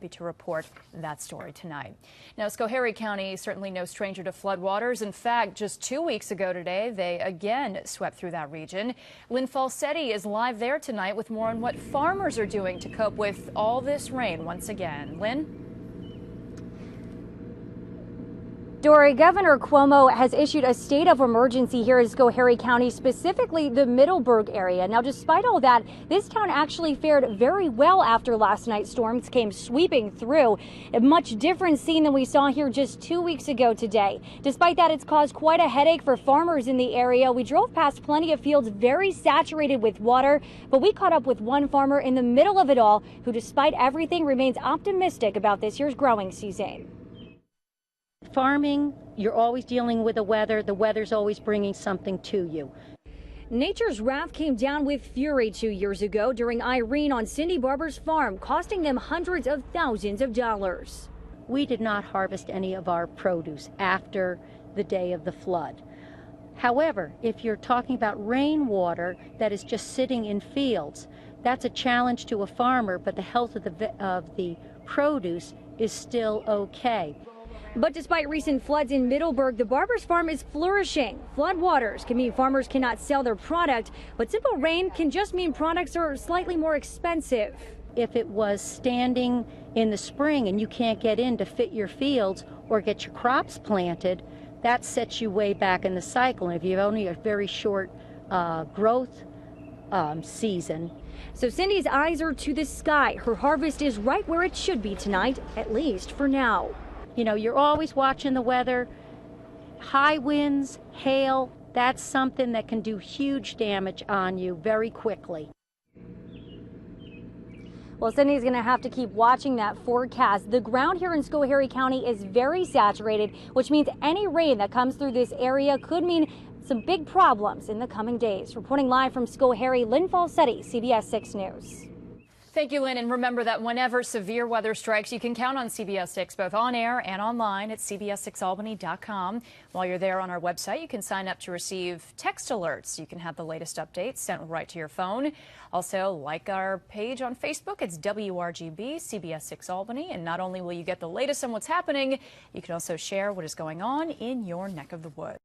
happy to report that story tonight. Now, Schoharie County certainly no stranger to floodwaters. In fact, just 2 weeks ago today, they again swept through that region. Lynn Falsetti is live there tonight with more on what farmers are doing to cope with all this rain once again. Lynn? Dory, Governor Cuomo has issued a state of emergency here in Schoharie County, specifically the Middleburgh area. Now, despite all that, this town actually fared very well after last night's storms came sweeping through. A much different scene than we saw here just 2 weeks ago today. Despite that, it's caused quite a headache for farmers in the area. We drove past plenty of fields very saturated with water, but we caught up with one farmer in the middle of it all who, despite everything, remains optimistic about this year's growing season. Farming, you're always dealing with the weather. The weather's always bringing something to you. Nature's wrath came down with fury 2 years ago during Irene on Cindy Barber's farm, costing them hundreds of thousands of dollars. We did not harvest any of our produce after the day of the flood. However, if you're talking about rainwater that is just sitting in fields, that's a challenge to a farmer, but the health of the produce is still okay. But despite recent floods in Middleburgh, the Barber's farm is flourishing. Floodwaters can mean farmers cannot sell their product, but simple rain can just mean products are slightly more expensive. If it was standing in the spring and you can't get in to fit your fields or get your crops planted, that sets you way back in the cycle. And if you have only a very short growth season. So Cindy's eyes are to the sky. Her harvest is right where it should be tonight, at least for now. You know, you're always watching the weather. High winds, hail, that's something that can do huge damage on you very quickly. Well, Cindy's going to have to keep watching that forecast. The ground here in Schoharie County is very saturated, which means any rain that comes through this area could mean some big problems in the coming days. Reporting live from Schoharie, Lynn Falsetti, CBS 6 News. Thank you, Lynn. And remember that whenever severe weather strikes, you can count on CBS 6 both on air and online at cbs6albany.com. While you're there on our website, you can sign up to receive text alerts. You can have the latest updates sent right to your phone. Also, like our page on Facebook. It's WRGB CBS 6 Albany. And not only will you get the latest on what's happening, you can also share what is going on in your neck of the woods.